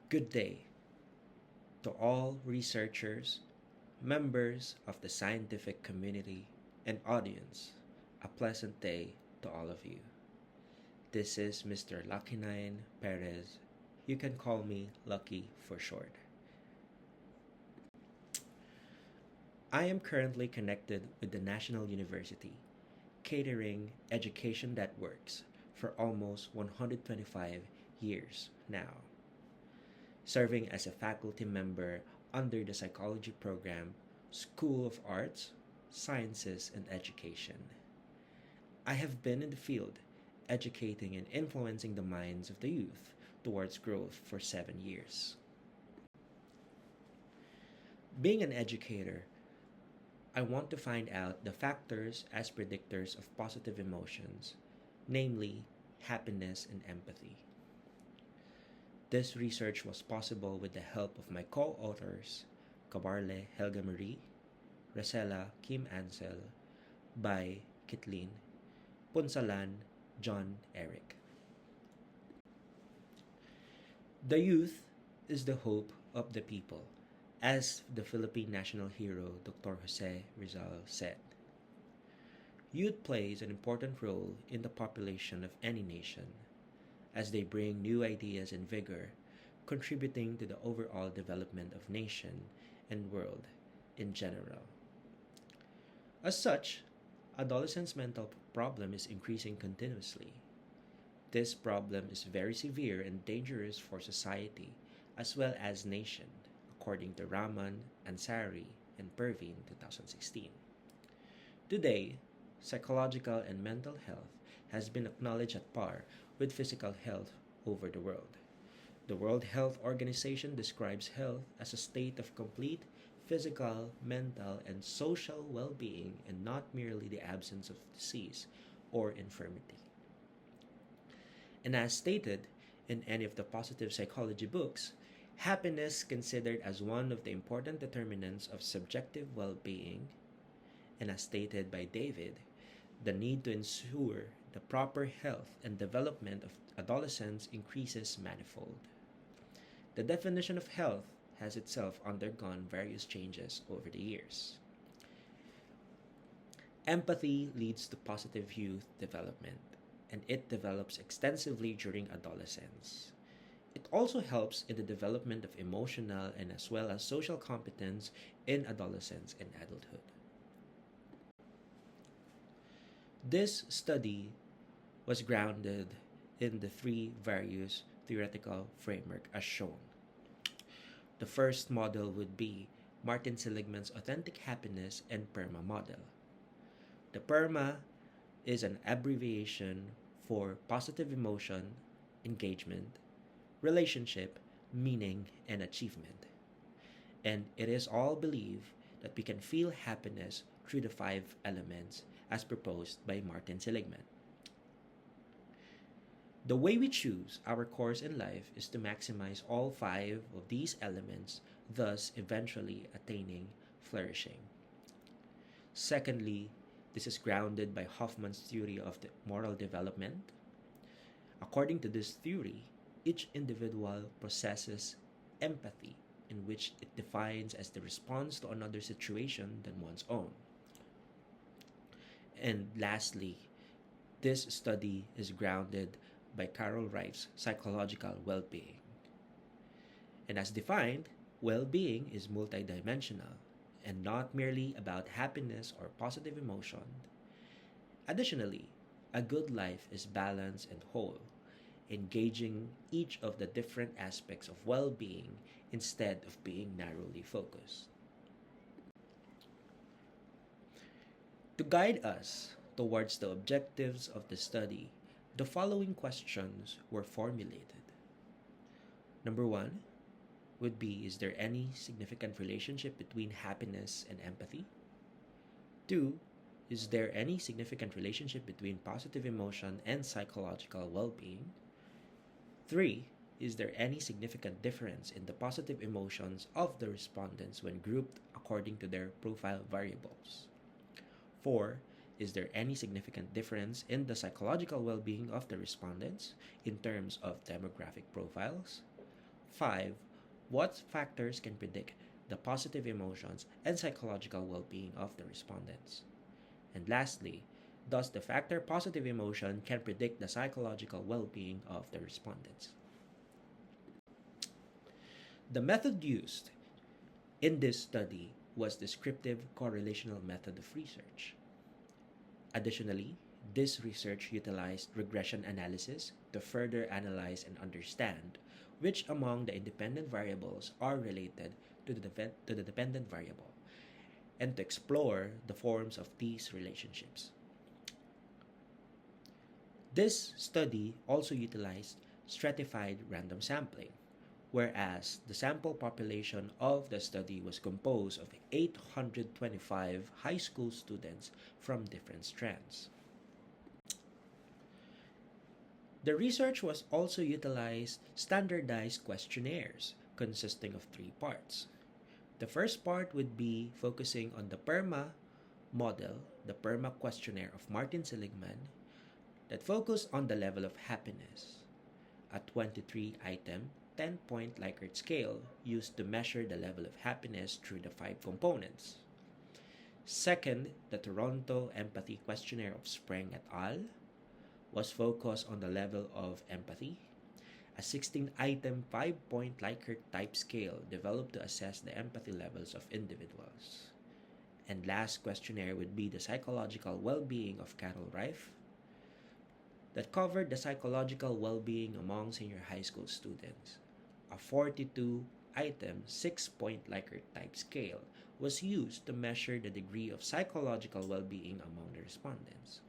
Good day to all researchers, members of the scientific community, and audience. A pleasant day to all of you. This is Mr. Lucky9 Perez. You can call me Lucky for short. I am currently connected with the National University, catering education that works for almost 125 years now, serving as a faculty member under the psychology program, School of Arts, Sciences, and Education. I have been in the field, educating and influencing the minds of the youth towards growth for 7 years. Being an educator, I want to find out the factors as predictors of positive emotions, namely happiness and empathy. This research was possible with the help of my co-authors, Kabarle Helga Marie, Rosella Kim Ansel, by Kitlin, Punsalan John Eric. The youth is the hope of the people, as the Philippine national hero Dr. Jose Rizal said. Youth plays an important role in the population of any nation, as they bring new ideas and vigor, contributing to the overall development of nation and world in general. As such, adolescents' mental problem is increasing continuously. This problem is very severe and dangerous for society as well as nation, according to Rahman, Ansari, and Pervin 2016. Today, psychological and mental health has been acknowledged at par with physical health over the world. The World Health Organization describes health as a state of complete physical, mental, and social well being and not merely the absence of disease or infirmity. And as stated in any of the positive psychology books, happiness considered as one of the important determinants of subjective well being, and as stated by David, the need to ensure the proper health and development of adolescents increases manifold. The definition of health has itself undergone various changes over the years. Empathy leads to positive youth development, and it develops extensively during adolescence. It also helps in the development of emotional and as well as social competence in adolescence and adulthood. This study was grounded in the three various theoretical framework as shown. The first model would be Martin Seligman's authentic happiness and PERMA model. The PERMA is an abbreviation for positive emotion, engagement, relationship, meaning, and achievement. And it is all believed that we can feel happiness through the five elements as proposed by Martin Seligman. The way we choose our course in life is to maximize all five of these elements, thus eventually attaining flourishing. Secondly, this is grounded by Hoffman's theory of the moral development. According to this theory, each individual possesses empathy, in which it defines as the response to another situation than one's own. And lastly, this study is grounded by Carol Reich's psychological well-being. And as defined, well-being is multidimensional and not merely about happiness or positive emotion. Additionally, a good life is balanced and whole, engaging each of the different aspects of well-being instead of being narrowly focused. To guide us towards the objectives of the study, the following questions were formulated. Number one would be, is there any significant relationship between happiness and empathy? Two, is there any significant relationship between positive emotion and psychological well-being? Three, is there any significant difference in the positive emotions of the respondents when grouped according to their profile variables? 4. Is there any significant difference in the psychological well-being of the respondents in terms of demographic profiles? 5. What factors can predict the positive emotions and psychological well being of the respondents? And lastly, does the factor positive emotion can predict the psychological well being of the respondents? The method used in this study was descriptive correlational method of research. Additionally, this research utilized regression analysis to further analyze and understand which among the independent variables are related to the dependent variable and to explore the forms of these relationships. This study also utilized stratified random sampling, whereas the sample population of the study was composed of 825 high school students from different strands. The research was also utilized standardized questionnaires consisting of three parts. The first part would be focusing on the PERMA model, the PERMA questionnaire of Martin Seligman, that focused on the level of happiness, a 23-item 10-point Likert scale used to measure the level of happiness through the 5 components. Second, the Toronto Empathy Questionnaire of Spreng et al. Was focused on the level of empathy, a 16-item 5-point Likert type scale developed to assess the empathy levels of individuals. And last questionnaire would be the psychological well-being of Carol Rife, that covered the psychological well-being among senior high school students. A 42-item 6-point Likert type scale was used to measure the degree of psychological well-being among the respondents.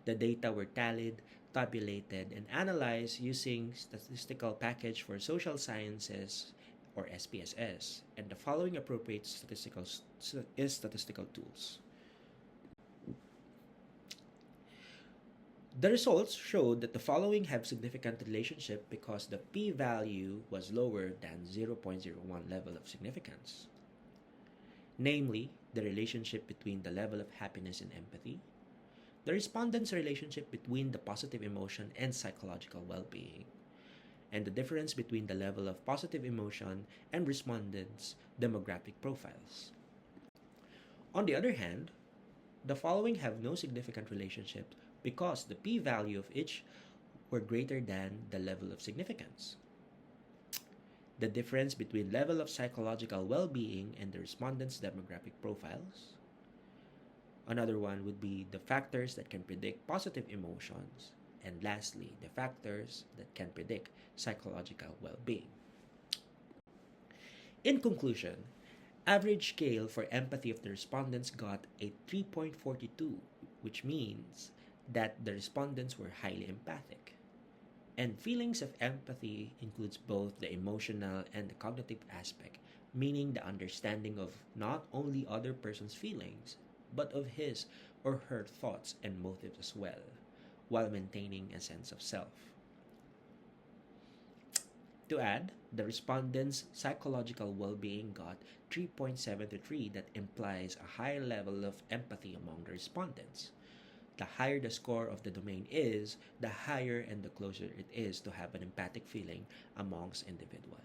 The data were tallied, tabulated, and analyzed using Statistical Package for Social Sciences, or SPSS, and the following appropriate statistical tools. The results showed that the following have significant relationship because the p-value was lower than 0.01 level of significance. Namely, the relationship between the level of happiness and empathy, the respondents' relationship between the positive emotion and psychological well-being, and the difference between the level of positive emotion and respondents' demographic profiles. On the other hand, the following have no significant relationship because the p-value of each were greater than the level of significance. The difference between level of psychological well-being and the respondents' demographic profiles. Another one would be the factors that can predict positive emotions. And lastly, the factors that can predict psychological well-being. In conclusion, average scale for empathy of the respondents got a 3.42, which means that the respondents were highly empathic. And feelings of empathy includes both the emotional and the cognitive aspect, meaning the understanding of not only other person's feelings, but of his or her thoughts and motives as well, while maintaining a sense of self. To add, the respondents' psychological well-being got 3.73, that implies a high level of empathy among the respondents. The higher the score of the domain is, the higher and the closer it is to have an empathic feeling amongst individuals.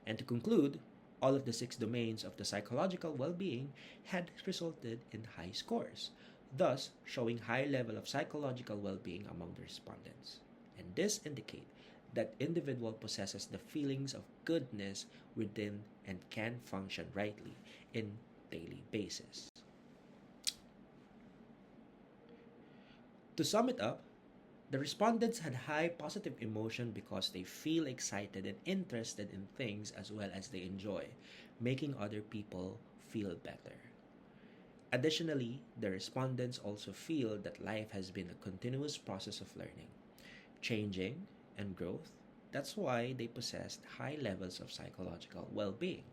And to conclude, all of the 6 domains of the psychological well-being had resulted in high scores, thus showing high level of psychological well-being among the respondents. And this indicates that individual possesses the feelings of goodness within and can function rightly in daily basis. To sum it up, the respondents had high positive emotion because they feel excited and interested in things as well as they enjoy, making other people feel better. Additionally, the respondents also feel that life has been a continuous process of learning, changing, and growth. That's why they possessed high levels of psychological well-being.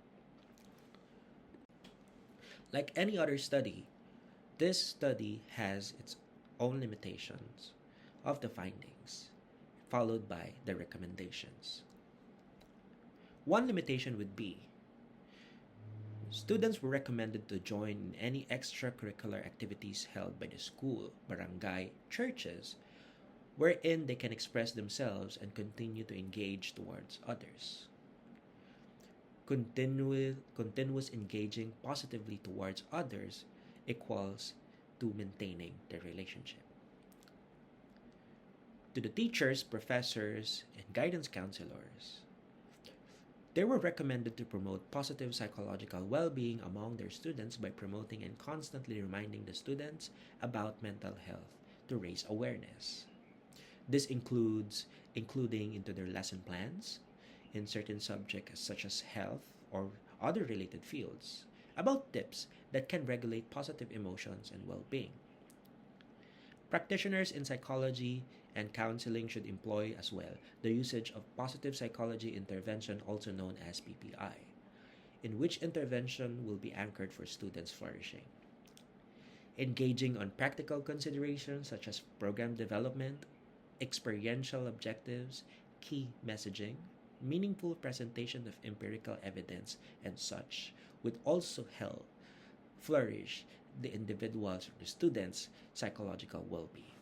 Like any other study, this study has its own limitations of the findings, followed by the recommendations. One limitation would be students were recommended to join in any extracurricular activities held by the school, barangay, churches, wherein they can express themselves and continue to engage towards others. Continuous engaging positively towards others equals to maintaining the relationship. To the teachers, professors, and guidance counselors, they were recommended to promote positive psychological well being among their students by promoting and constantly reminding the students about mental health to raise awareness. This includes including into their lesson plans in certain subjects such as health or other related fields about tips that can regulate positive emotions and well being. Practitioners in psychology and counseling should employ as well the usage of positive psychology intervention, also known as PPI, in which intervention will be anchored for students' flourishing. Engaging on practical considerations such as program development, experiential objectives, key messaging, meaningful presentation of empirical evidence, and such would also help flourish the individual's or the student's psychological well being.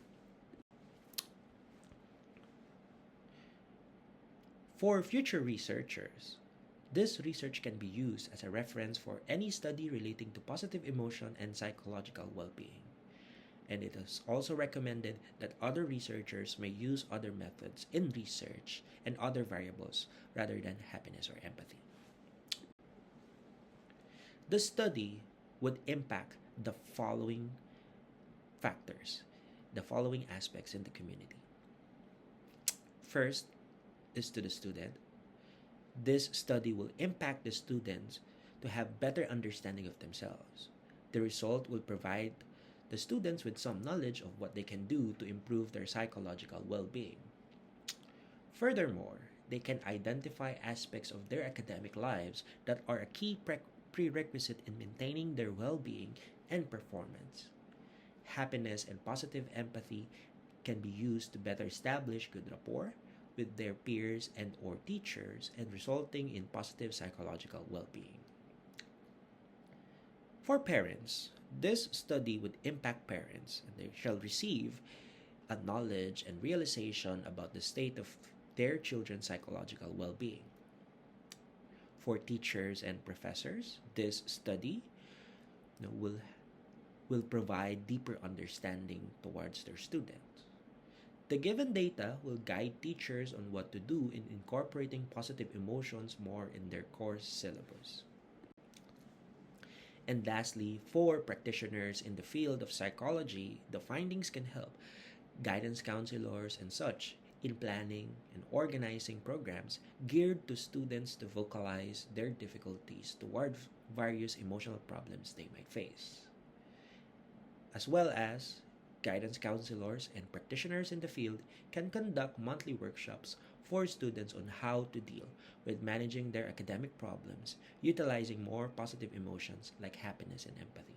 For future researchers, this research can be used as a reference for any study relating to positive emotion and psychological well being. And it is also recommended that other researchers may use other methods in research and other variables rather than happiness or empathy. The study would impact the following factors, the following aspects in the community. First is to the student. This study will impact the students to have better understanding of themselves. The result will provide the students with some knowledge of what they can do to improve their psychological well being. Furthermore, they can identify aspects of their academic lives that are a key prerequisite in maintaining their well being and performance. Happiness and positive empathy can be used to better establish good rapport with their peers and or teachers and resulting in positive psychological well-being. For parents, this study would impact parents and they shall receive a knowledge and realization about the state of their children's psychological well-being. For teachers and professors, this study will provide deeper understanding towards their students. The given data will guide teachers on what to do in incorporating positive emotions more in their course syllabus. And lastly, for practitioners in the field of psychology, the findings can help guidance counselors and such in planning and organizing programs geared to students to vocalize their difficulties toward various emotional problems they might face, as well as guidance counselors and practitioners in the field can conduct monthly workshops for students on how to deal with managing their academic problems, utilizing more positive emotions like happiness and empathy.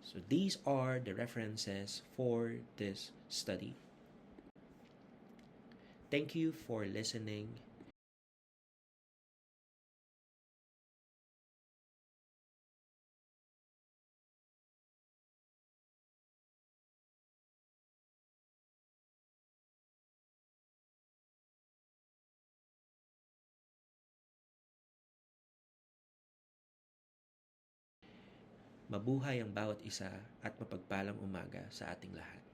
So these are the references for this study. Thank you for listening. Mabuhay ang bawat isa at mapagpalang umaga sa ating lahat.